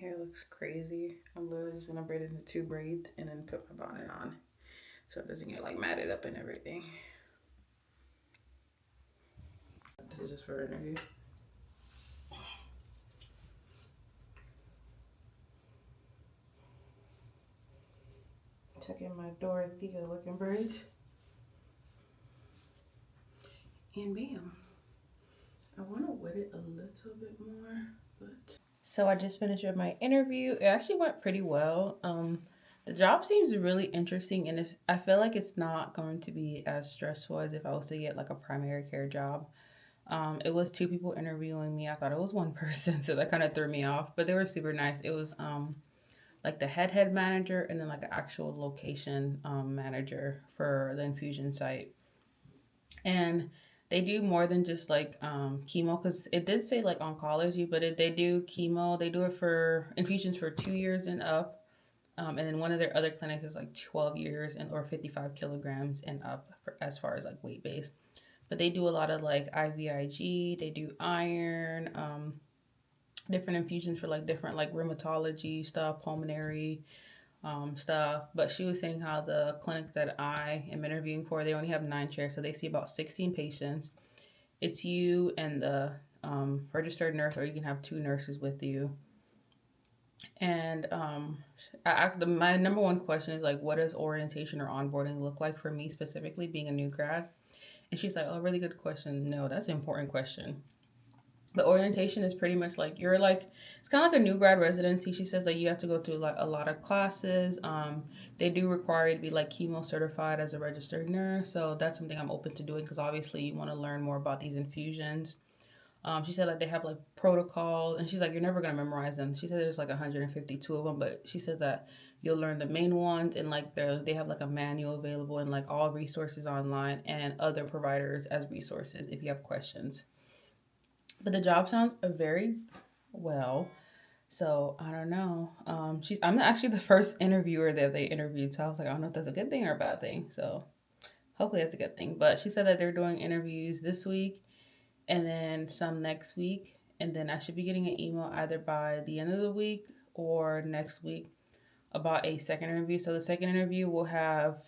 hair looks crazy. I'm literally just gonna braid it into 2 braids and then put my bonnet on so it doesn't get like matted up and everything. This is just for an interview. Tuck in my Dorothea looking braids. And bam. I want to wet it a little bit more, but. So I just finished with my interview. It actually went pretty well. The job seems really interesting, and I feel like it's not going to be as stressful as if I was to get like a primary care job. It was 2 people interviewing me. I thought it was 1 person, so that kind of threw me off, but they were super nice. It was like the head manager and then like an actual location manager for the infusion site. And they do more than just like chemo, because it did say like oncology, but they do chemo. They do it for infusions for 2 years and up. And then one of their other clinics is like 12 years and or 55 kilograms and up as far as like weight based. But they do a lot of like IVIG, they do iron, different infusions for like different like rheumatology stuff, pulmonary stuff. But she was saying how the clinic that I am interviewing for, they only have 9 chairs, so they see about 16 patients. It's you and the registered nurse, or you can have 2 nurses with you. And my number 1 question is like, what does orientation or onboarding look like for me specifically, being a new grad? And she's like, oh, really good question. No, that's an important question. The orientation is pretty much like you're like, it's kind of like a new grad residency. She says that you have to go through like a lot of classes. They do require you to be like chemo certified as a registered nurse, so that's something I'm open to doing, because obviously you want to learn more about these infusions. She said like they have like protocols, and she's like, you're never gonna memorize them. She said there's like 152 of them, but she said that you'll learn the main ones, and like they have like a manual available and like all resources online and other providers as resources if you have questions. But the job sounds very well, so I don't know. I'm actually the first interviewer that they interviewed, so I was like, I don't know if that's a good thing or a bad thing. So hopefully that's a good thing. But she said that they're doing interviews this week and then some next week, and then I should be getting an email either by the end of the week or next week about a second interview. So the second interview will have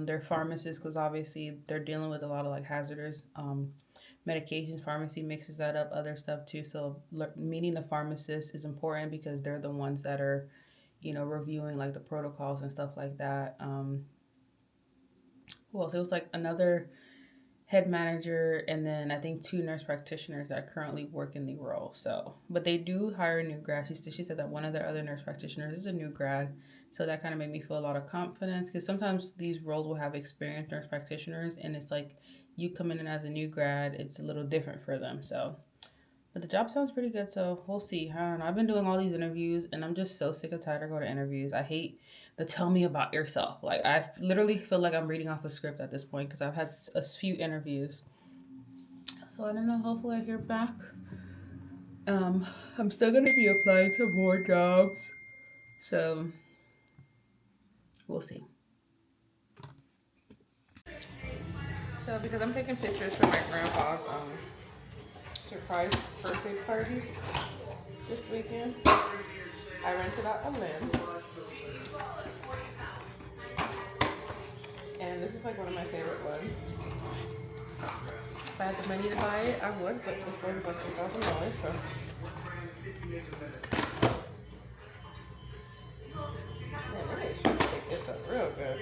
their pharmacist, because obviously they're dealing with a lot of like hazardous medications. Pharmacy mixes that up, other stuff too. So meeting the pharmacist is important, because they're the ones that are, reviewing like the protocols and stuff like that. Well, so it was like another head manager, and then I think 2 nurse practitioners that currently work in the role. So, but they do hire new grads. She said that one of their other nurse practitioners is a new grad. So that kind of made me feel a lot of confidence, because sometimes these roles will have experienced nurse practitioners, and it's like you coming in as a new grad, it's a little different for them. So, but the job sounds pretty good, so we'll see. I don't know. I've been doing all these interviews, and I'm just so sick and tired of going to interviews. I hate the tell me about yourself. Like, I literally feel like I'm reading off a script at this point, because I've had a few interviews. So I don't know. Hopefully I hear back. I'm still going to be applying to more jobs, so we'll see. So because I'm taking pictures for my grandpa's surprise birthday party this weekend, I rented out a lens, and this is like one of my favorite ones. If I had the money to buy it, I would, but this one's like $2,000, so. Man, really should pick this up real good.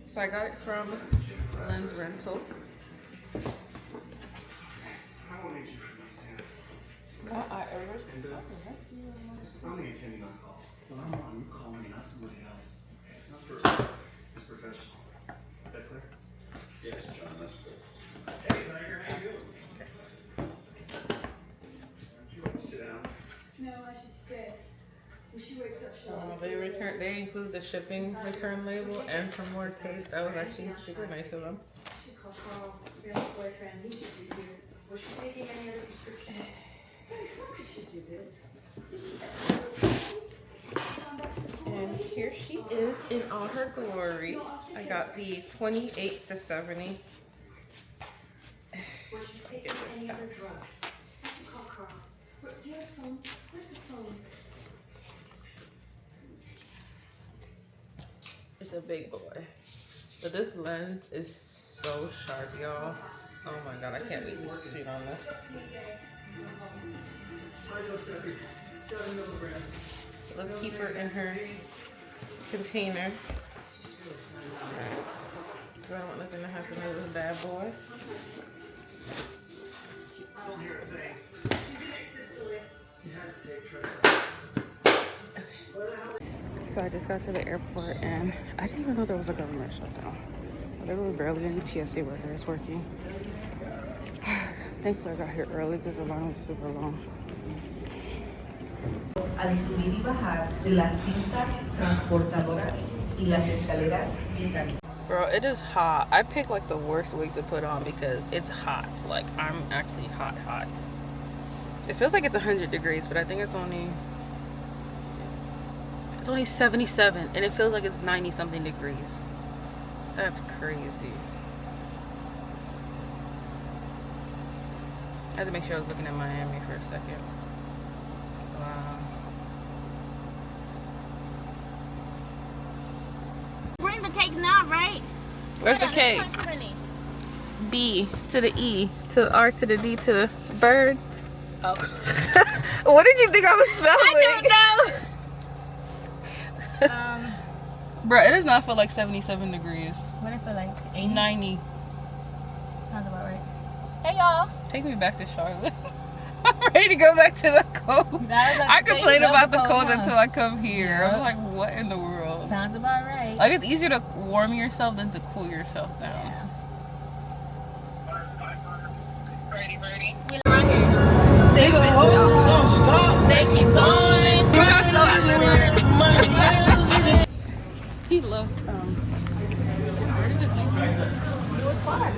So I got it from Lens Rental. I'm only attending on call. When I'm on call, you're not somebody else. It's not personal. It's professional. Is that clear? Yes, John, that's good. Hey, Tiger, how you doing? Do you want to sit down? No, I should stay. When she wakes up, They include the shipping return label and some more tape. That was actually super nice of them. She called Carl, your boyfriend. He should be here. Was she taking any other prescriptions? And here she is in all her glory. I got the 28 to 70. Was she taking any other drugs? I should call Carl. Do you have a phone? Where's the phone? It's a big boy. But this lens is so sharp, y'all. Oh my god, I can't wait to shoot on this. Let's keep her in her container. I don't want nothing to happen to this bad boy. So I just got to the airport and I didn't even know there was a government shutdown. There were barely any TSA workers working. Thankfully I got here early because the line was super long. Al subir y bajar de las cintas transportadoras y las escaleras metálicas. Bro, it is hot. I picked like the worst wig to put on because it's hot. Like I'm actually hot. It feels like it's 100 degrees, but I think it's only 77 and it feels like it's 90 something degrees. That's crazy. I had to make sure I was looking at Miami for a second. Wow. Bring the cake now, right? Where's the cake? B to the E to the R to the D to the bird. Oh. What did you think I was spelling? I don't know. Bro, it does not feel like 77 degrees. What if it like 80? 90. Sounds about right. Hey y'all. Take me back to Charlotte. I'm ready to go back to the cold. I complain about the cold until I come here. Yep. I'm like, what in the world? Sounds about right. Like, it's easier to warm yourself than to cool yourself down. Yeah. Birdie. We right here. They keep going. He loves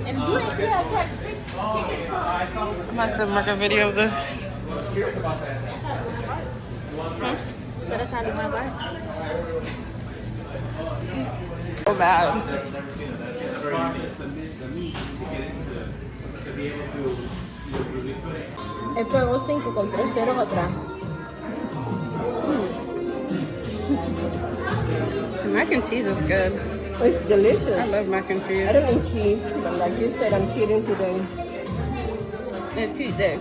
And you ain't see how track tickets come. I might still make a video of this. But it's not in my bus. So bad. Él pagó 5 con 3 ceros atrás. Mac and cheese is good. It's delicious. I love mac and cheese. I don't eat cheese, but like you said, I'm cheating today. It's cheat day.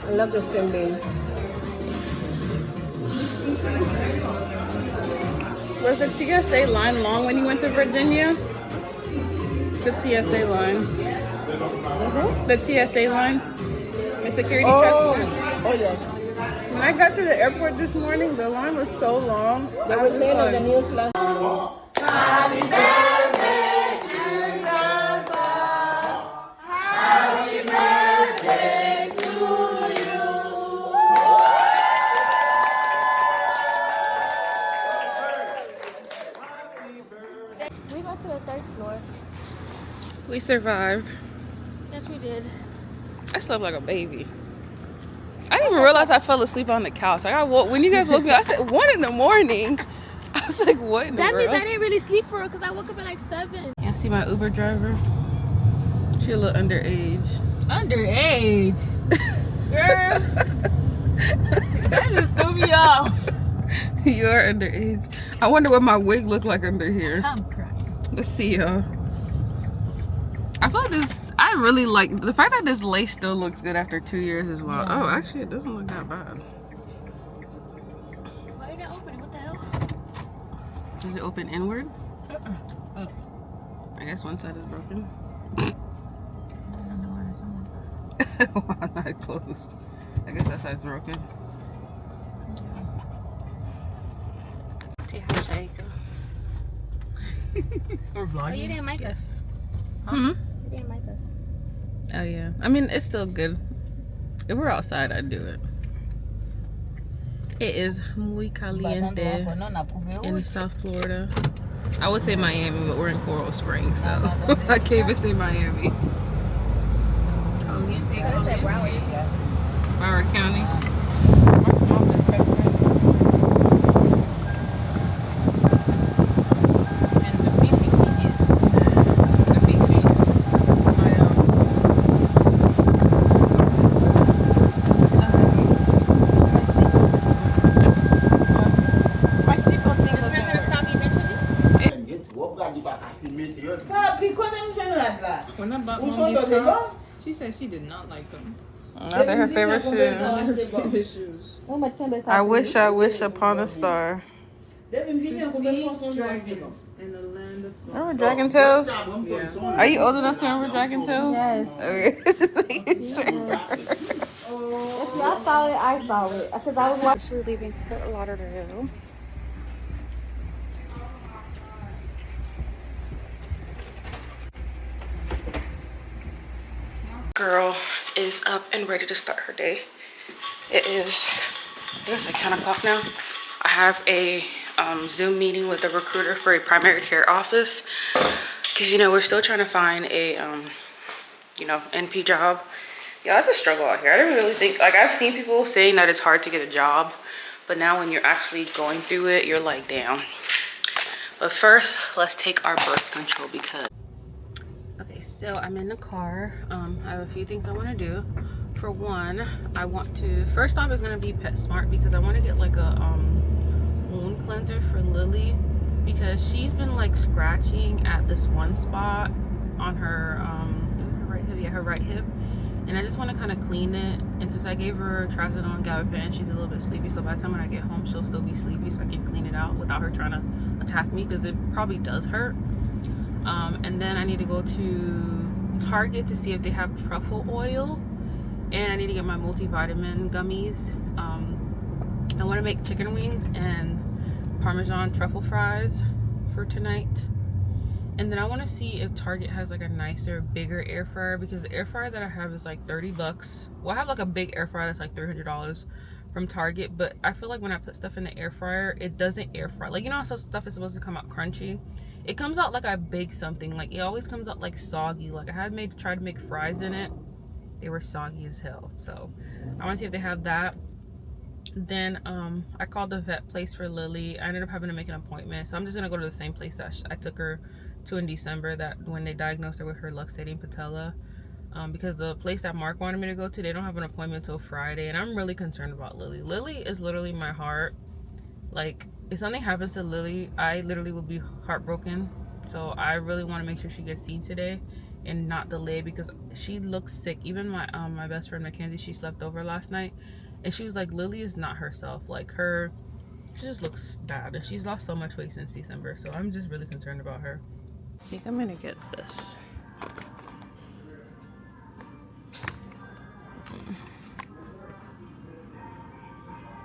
I love the string beans. Was the TSA line long when you went to Virginia? The TSA line. The TSA line. The security checkpoint. Oh yes. When I got to the airport this morning, the line was so long. They were saying on the news last We got to the 3rd floor. We survived. Yes, we did. I slept like a baby. I didn't even realize I fell asleep on the couch. Like when you guys woke me up, I said 1 in the morning. I was like, what in the That world? means I didn't really sleep for it because I woke up at like 7. Yeah, see my Uber driver? She a little underage. Underage? Girl. That just threw me off. You are underage. I wonder what my wig looked like under here. I'm crying. Let's see, y'all. I feel like this. I really like the fact that this lace still looks good after 2 years as well. Yeah. Oh, actually, it doesn't look that bad. Why are you not opening? What the hell? Does it open inward? I guess one side is broken. I don't know why it's on. Why not closed? I guess that side's broken. We're Oh, vlogging. you didn't mic us. Hmm? You didn't mic us. Oh yeah. I mean, it's still good. If we're outside, I'd do it. It is muy caliente in South Florida. I would say Miami, but we're in Coral Springs, so I can't even say Miami. Broward County. My mom just texted me. And the beefy begins. The beefy. My seatbelt thing doesn't work. She said she did not like them. They're her favorite shoes. I wish upon a star. Dragons in the land of Remember Dragon Tales? Yeah. Are you old enough to remember Dragon Tales? Yes. Okay. Just making sure. If y'all saw it, I saw it. Because I was watching. Actually leaving Fort Lauderdale. Girl is up and ready to start her day. It is, I think it's like 10 o'clock now. I have a Zoom meeting with a recruiter for a primary care office. Because, you know, we're still trying to find a, you know, NP job. Yeah, that's a struggle out here. I didn't really think, like, I've seen people saying that it's hard to get a job. But now when you're actually going through it, you're like, damn. But first, let's take our birth control because... Okay, so I'm in the car. I have a few things I want to do. For one, I want to, first off is going to be PetSmart because I want to get like a wound cleanser for Lily because she's been like scratching at this one spot on her right hip, yeah, her right hip, and I just want to kind of clean it. And since I gave her trazodone, gabapentin, she's a little bit sleepy, so by the time when I get home she'll still be sleepy, so I can clean it out without her trying to attack me because it probably does hurt. And then I need to go to Target to see if they have truffle oil, and I need to get my multivitamin gummies. I want to make chicken wings and Parmesan truffle fries for tonight. And then I want to see if Target has like a nicer, bigger air fryer because the air fryer that I have is like 30 bucks. Well, I have like a big air fryer that's like $300 from Target, but I feel like when I put stuff in the air fryer, it doesn't air fry. Like, you know how some stuff is supposed to come out crunchy? It comes out like I baked something. Like, it always comes out like soggy. Like, I had tried to make fries in it. They were soggy as hell. So I want to see if they have that. Then I called the vet place for Lily. I ended up having to make an appointment, so I'm just gonna go to the same place that I took her to in December, that when they diagnosed her with her luxating patella, because the place that Mark wanted me to go to, they don't have an appointment until Friday, and I'm really concerned about Lily. Lily is literally my heart. Like, if something happens to Lily, I literally will be heartbroken. So I really want to make sure she gets seen today and not delay because she looks sick. Even my my best friend Mackenzie, she slept over last night and she was like, Lily is not herself. Like, she just looks bad, and she's lost so much weight since December, so I'm just really concerned about her. I think I'm gonna get this.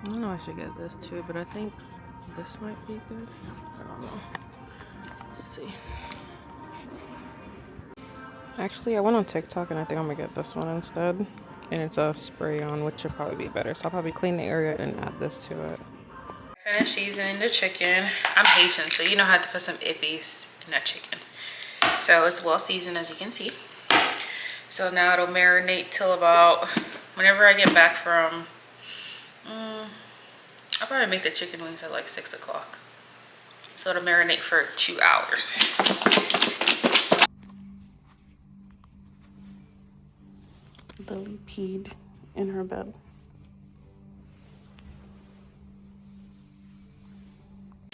I don't know, I should get this too, but I think this might be good. I don't know. Let's see. Actually, I went on TikTok and I think I'm gonna get this one instead. And it's a spray on, which should probably be better. So I'll probably clean the area and add this to it. Finished seasoning the chicken. I'm Haitian, so you know how to put some ippies in that chicken. So it's well seasoned, as you can see. So now it'll marinate till about whenever I get back from, I'll probably make the chicken wings at like 6 o'clock. So it'll marinate for 2 hours. Lily peed in her bed.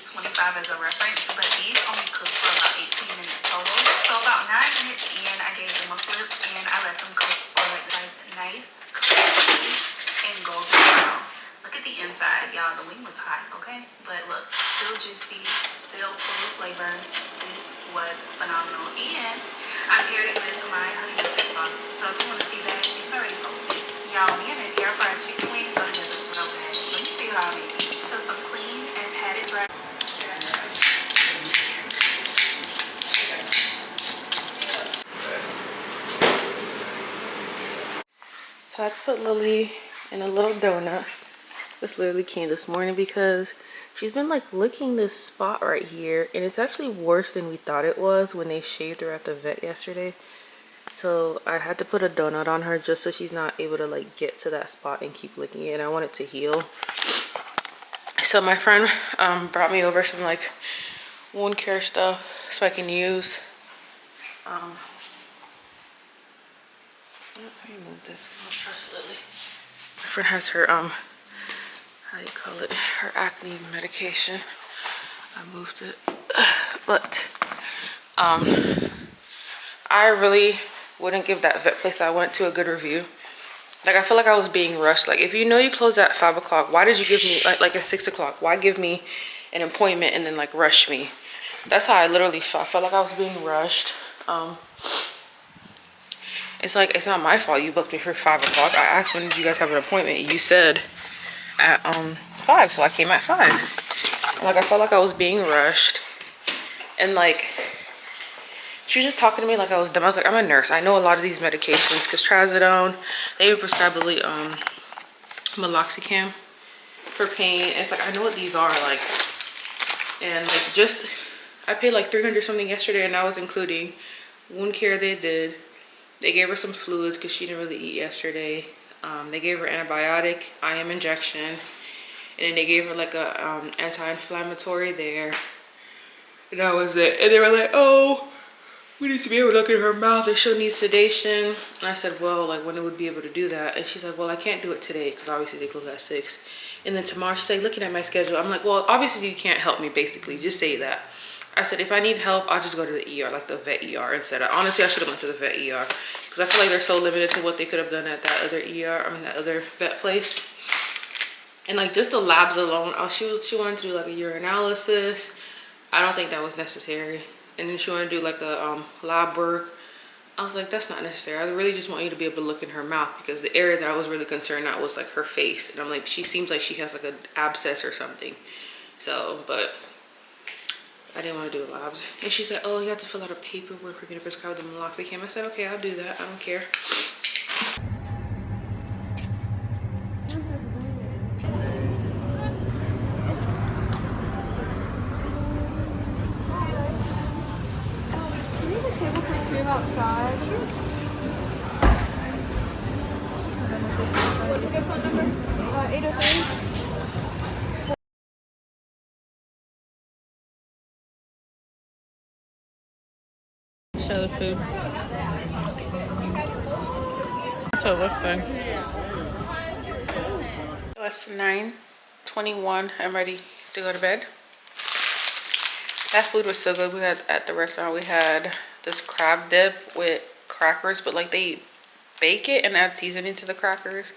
25 as a reference, but these only cook for about 18 minutes total. So about 9 minutes in, I gave them a flip and I let them cook for like nice, crispy, and golden brown. Look at the inside, y'all. The wing was hot, okay? But look, still juicy, still full of flavor. This was phenomenal. And I paired it with my honey mustard sauce. So if you want to see that, it's already posted. Y'all, me and an air fried chicken wings go together so bad. Let me see how I make it. So some clean and padded dry. So I had to put Lily in a little donut This literally came this morning because she's been like licking this spot right here, and it's actually worse than we thought it was when they shaved her at the vet yesterday. So I had to put a donut on her just so she's not able to like get to that spot and keep licking it, and I want it to heal. So my friend brought me over some like wound care stuff so I can use. Let me move this. I don't trust Lily. My friend has her how do you call it, her acne medication. I moved it, but I really wouldn't give that vet place I went to a good review. Like, I feel like I was being rushed. Like, if you know you close at 5 o'clock, why did you give me like at 6 o'clock? Why give me an appointment and then like rush me? That's how I literally felt. I felt like I was being rushed. It's like, it's not my fault you booked me for 5 o'clock. I asked, when did you guys have an appointment? You said at 5, so I came at 5. And like, I felt like I was being rushed, and like she was just talking to me like I was dumb. I was like, I'm a nurse, I know a lot of these medications, because trazodone, they even prescribe Lily meloxicam for pain. It's like, I know what these are, like, and like, just I paid like 300 something yesterday, and that was including wound care they did. They gave her some fluids because she didn't really eat yesterday. They gave her antibiotic, IM injection, and then they gave her like a anti-inflammatory there. And that was it. And they were like, oh, we need to be able to look at her mouth and she'll need sedation. And I said, well, like, when it would be able to do that? And she's like, well, I can't do it today because obviously they close at 6. And then tomorrow, she's like, looking at my schedule. I'm like, well, obviously you can't help me, basically. Just say that. I said, if I need help, I'll just go to the ER, like the vet ER instead. Honestly, I should have went to the vet ER because I feel like they're so limited to what they could have done at that other ER, that other vet place. And like, just the labs alone, she wanted to do like a urinalysis. I don't think that was necessary. And then she wanted to do like a lab work. I was like, that's not necessary. I really just want you to be able to look in her mouth, because the area that I was really concerned at was like her face. And I'm like, she seems like she has like an abscess or something. So, but I didn't want to do the labs. And she's like, oh, you have to fill out a paperwork for me to prescribe the meloxicam. I said, okay, I'll do that. I don't care. Outside. What's a good phone number? 803. Show the food. That's what it looks like. So it's 9:21. I'm ready to go to bed. That food was so good. We had at the restaurant, we had this crab dip with crackers, but like they bake it and add seasoning to the crackers.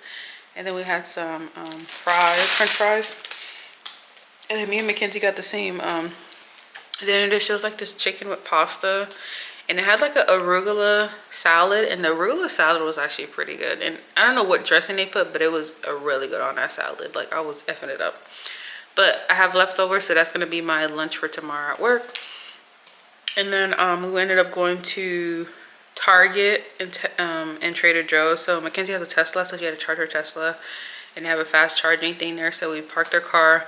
And then we had some french fries. And then me and Mackenzie got the same dinner dish. It was like this chicken with pasta, and it had like an arugula salad, and the arugula salad was actually pretty good. And I don't know what dressing they put, but it was really good on that salad. Like, I was effing it up. But I have leftovers, so that's gonna be my lunch for tomorrow at work. And then we ended up going to Target and Trader Joe's. So Mackenzie has a Tesla, so she had to charge her Tesla, and they have a fast charging thing there. So we parked our car,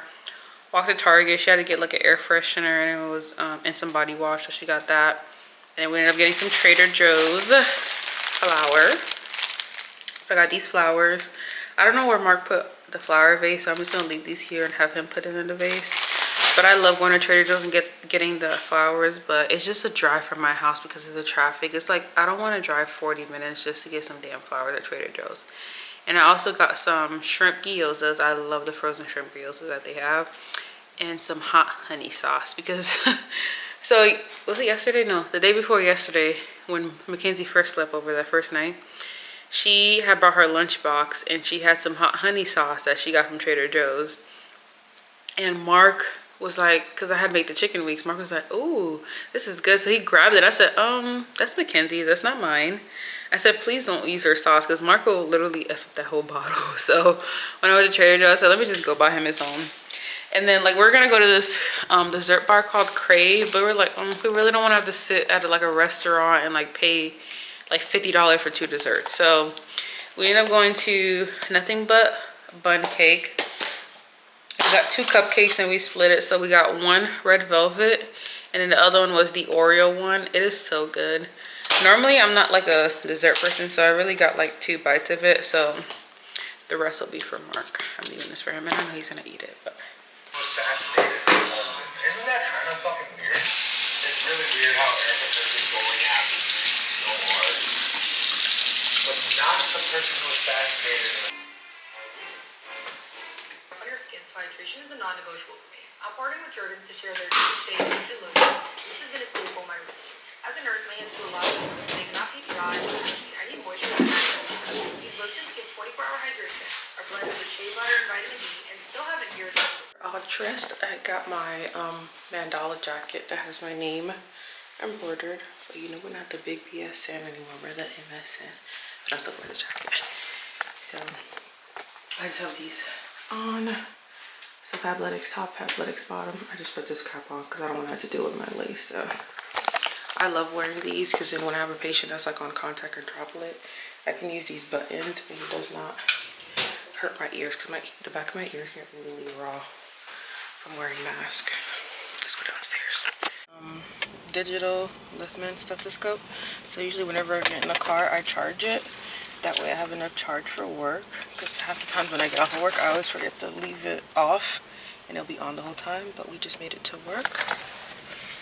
walked to Target. She had to get like an air freshener, and it was and some body wash, so she got that. And then we ended up getting some Trader Joe's flour. So I got these flowers. I don't know where Mark put the flower vase, so I'm just gonna leave these here and have him put it in the vase. But I love going to Trader Joe's and getting the flowers, but it's just a drive from my house because of the traffic. It's like, I don't want to drive 40 minutes just to get some damn flowers at Trader Joe's. And I also got some shrimp gyozas. I love the frozen shrimp gyozas that they have. And some hot honey sauce because so was it yesterday? No, the day before yesterday, when Mackenzie first slept over that first night, she had brought her lunchbox and she had some hot honey sauce that she got from Trader Joe's. And Mark was like, because I had made the chicken wings, Mark was like, ooh, this is good. So he grabbed it. I said, that's Mackenzie's, that's not mine. I said, please don't use her sauce, because Mark will literally F up that whole bottle. So when I was at Trader Joe's, I said, let me just go buy him his own. And then like, we're gonna go to this dessert bar called Crave, but we're like, we really don't want to have to sit at like a restaurant and like pay like $50 for 2 desserts. So we ended up going to Nothing But Bun Cake. We got 2 cupcakes and we split it. So we got one red velvet and then the other one was the Oreo one. It is so good. Normally I'm not like a dessert person, so I really got like 2 bites of it. So the rest will be for Mark. I'm leaving this for him and I know he's gonna eat it. But Assassinated. Isn't that kind of fucking weird? It's really weird how Erica says it's going after me so hard, but not the person who assassinated her. On your skin's hydration is a non-negotiable for me. I'm partnering with Jergens to share their deep shade and lotions. This has been a staple of my routine. As a nurse, my hands do a lot of work, so they cannot be dry or itchy. I need moisture and natural. These lotions give 24-hour hydration, are blended with shea butter and vitamin D, and still have adherence. all dressed, I got my mandala jacket that has my name embroidered. But you know, we're not the big BSN anymore, we're the MSN. But I'm still wearing the jacket. So I just have these on. It's a Fabletics top, Fabletics bottom. I just put this cap on because I don't want that to deal with my lace. So I love wearing these because then when I have a patient that's like on contact or droplet, I can use these buttons and it does not hurt my ears because the back of my ears get really raw from wearing mask. Let's go downstairs. Digital Liftman stethoscope. So usually whenever I get in the car, I charge it. That way I have enough charge for work, because half the times when I get off of work, I always forget to leave it off and it'll be on the whole time. But we just made it to work.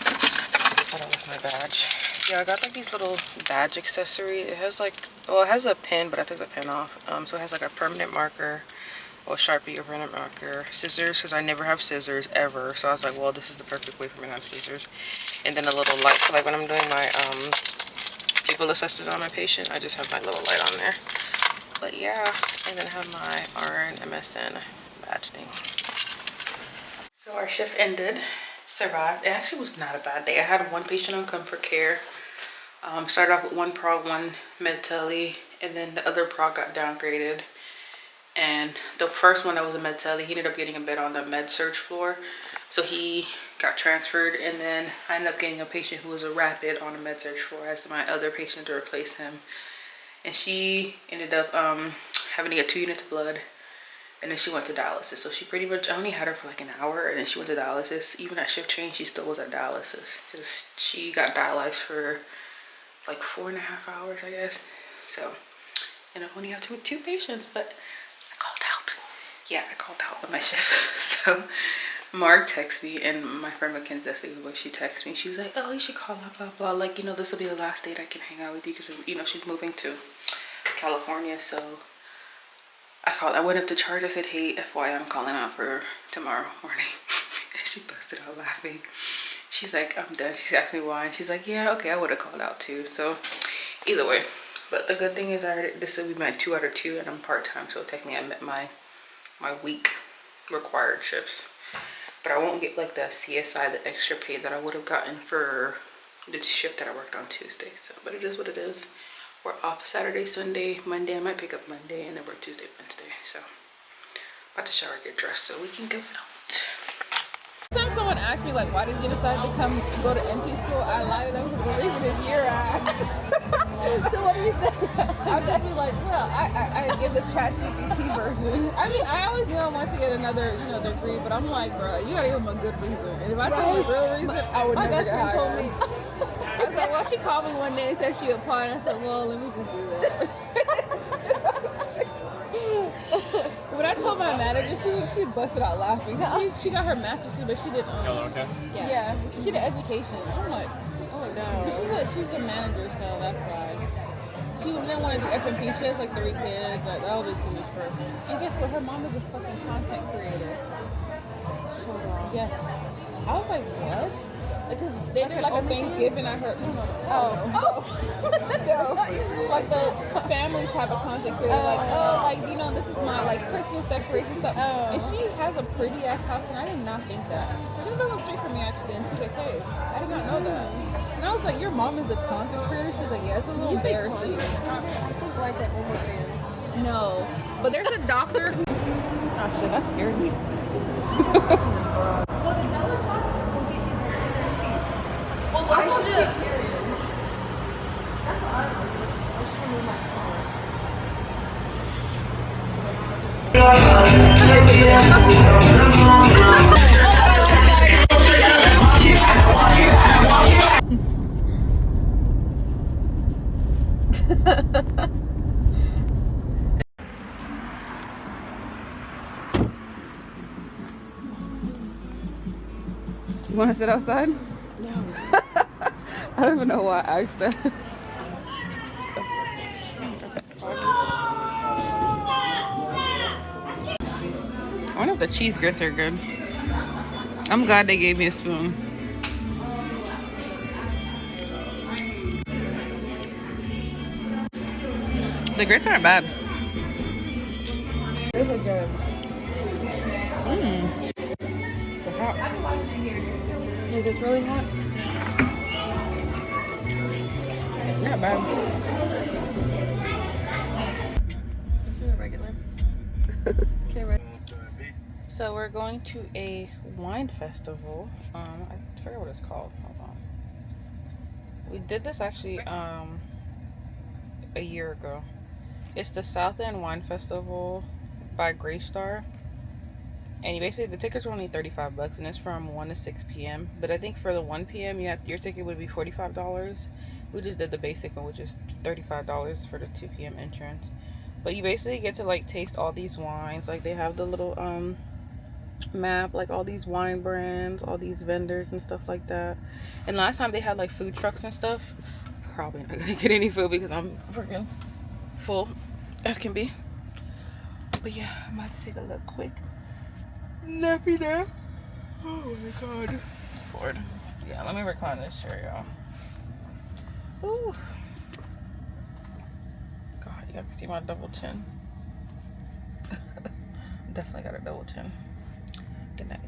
I don't like my badge. Yeah, I got like these little badge accessory. It has like, well, it has a pin, but I took the pin off. So it has like a permanent marker, or Sharpie or permanent marker, scissors, because I never have scissors ever. So I was like, well, this is the perfect way for me to have scissors. And then a little light. So like when I'm doing my people assessments on my patient, I just have my little light on there. But yeah, and then I have my RN MSN badge thing. So our shift ended. Survived. It actually was not a bad day. I had one patient on comfort care. Started off with one prog, one med tele, and then the other prog got downgraded. And the first one that was a med tele, he ended up getting a bed on the med surge floor, so he got transferred. And then I ended up getting a patient who was a rapid on a med surge floor as my other patient to replace him. And she ended up having to get 2 units of blood. And then she went to dialysis. So she pretty much, I only had her for like an hour, and then she went to dialysis. Even at shift change, she still was at dialysis. Because she got dialyzed for like 4.5 hours, I guess. So, and I only have two patients, but I called out. Yeah, I called out on my shift. So Mark texted me, and my friend Mackenzie, when she texted me, she's like, oh, you should call, blah, blah, blah. Like, you know, this will be the last date I can hang out with you, because, you know, she's moving to California, so I called. I went up to charge. I said, hey, FYI, I'm calling out for tomorrow morning. She busted out laughing. She's like, I'm done. She asked me why. And she's like, yeah, okay, I would have called out too. So either way. But the good thing is this will be my 2 out of 2, and I'm part-time. So technically I met my week required shifts. But I won't get like the CSI, the extra pay that I would have gotten for the shift that I worked on Tuesday. So, but it is what it is. We're off Saturday, Sunday, Monday. I might pick up Monday, and then we're Tuesday, Wednesday. So, about to shower, get dressed, so we can go out. Sometimes someone asks me, like, why did you decide to come go to NP school? I lie to them because the reason is your ass. So what do you say? I'll just be like, well, I give the ChatGPT version. I mean, I always knew I wanted to get another, degree, but I'm like, bro, you gotta give them a good reason. And if I told a real reason, I would never get hired. Told me. I was like, well, she called me one day and said she applied. I said, well, let me just do that. When I told my manager, she busted out laughing. She got her master's, but she didn't. Okay. Yeah. She did education. I'm like, oh no. She's a manager, so that's why. She didn't want to do FMP. She has like 3 kids. Like, that would be too much for her. And guess what? Her mom is a fucking content creator. Yes. I was like, what? Because they did like a Thanksgiving, I heard. Oh. No. Like the family type of content creator. Like, like, this is my like Christmas decoration stuff. And she has a pretty ass house, and I did not think that. She was on the street from me actually in TK. I did not know that. And I was like, your mom is a content creator? She's like, yeah, it's a little embarrassing. I think like that OnlyFans. No. But there's a doctor who. Oh shit, that scared me. Well, the jello shots will give you their sheet. Well, I should have. That's what I want. I should remove my phone. You want to sit outside? No. I don't even know why I asked that. I wonder if the cheese grits are good. I'm glad they gave me a spoon. The grits aren't bad. Those are good. They're hot. Is this really hot? Not bad. This is a regular. Okay, right. So we're going to a wine festival. I forget what it's called. Hold on. We did this actually a year ago. It's the South End Wine Festival by Greystar. And you basically, the tickets were only $35 and it's from 1 to 6 p.m. But I think for the 1 p.m. your ticket would be $45. We just did the basic one, which is $35 for the 2 p.m. entrance. But you basically get to like taste all these wines. Like they have the little map, like all these wine brands, all these vendors and stuff like that. And last time they had like food trucks and stuff. Probably not gonna get any food because I'm freaking full as can be. But yeah, I'm about to take a look quick. Nappy nap. Oh my god. Ford. Yeah, let me recline this chair, y'all. Ooh. God, you guys can see my double chin. Definitely got a double chin. Good night.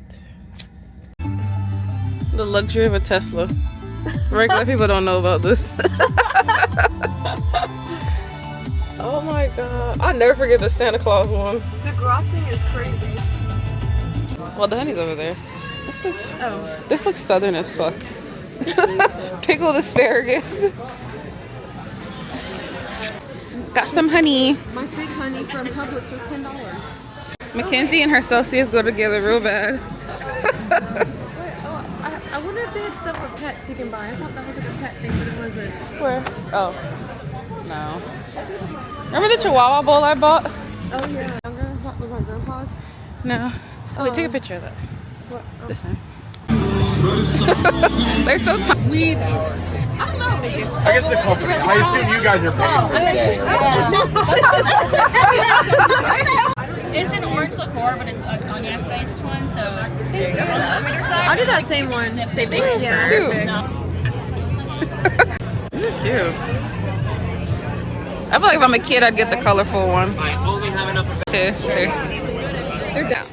The luxury of a Tesla. Regular people don't know about this. Oh my god. I'll never forget the Santa Claus one. The graph thing is crazy. Well, the honey's over there. This looks southern as fuck. Pickled asparagus. Got some honey. My fake honey from Publix was $10. Mackenzie and her Celsius go together real bad. I wonder if they had stuff for pets you can buy. I thought that was like a pet thing, but it wasn't. Where? Oh. No. Remember the Chihuahua bowl I bought? Oh yeah. With my grandpa's? No. Oh, wait, take a picture of that. What? Oh. This time. They're so tight. Weed. I guess the company. I assume you guys are paying for the day. It's an orange liqueur, but it's a cognac-based one, so it's on the sweeter side. I'll do that same one. Same thing. Yeah. Cute. I feel like if I'm a kid, I'd get the colorful one. I only have enough of Two. They're down.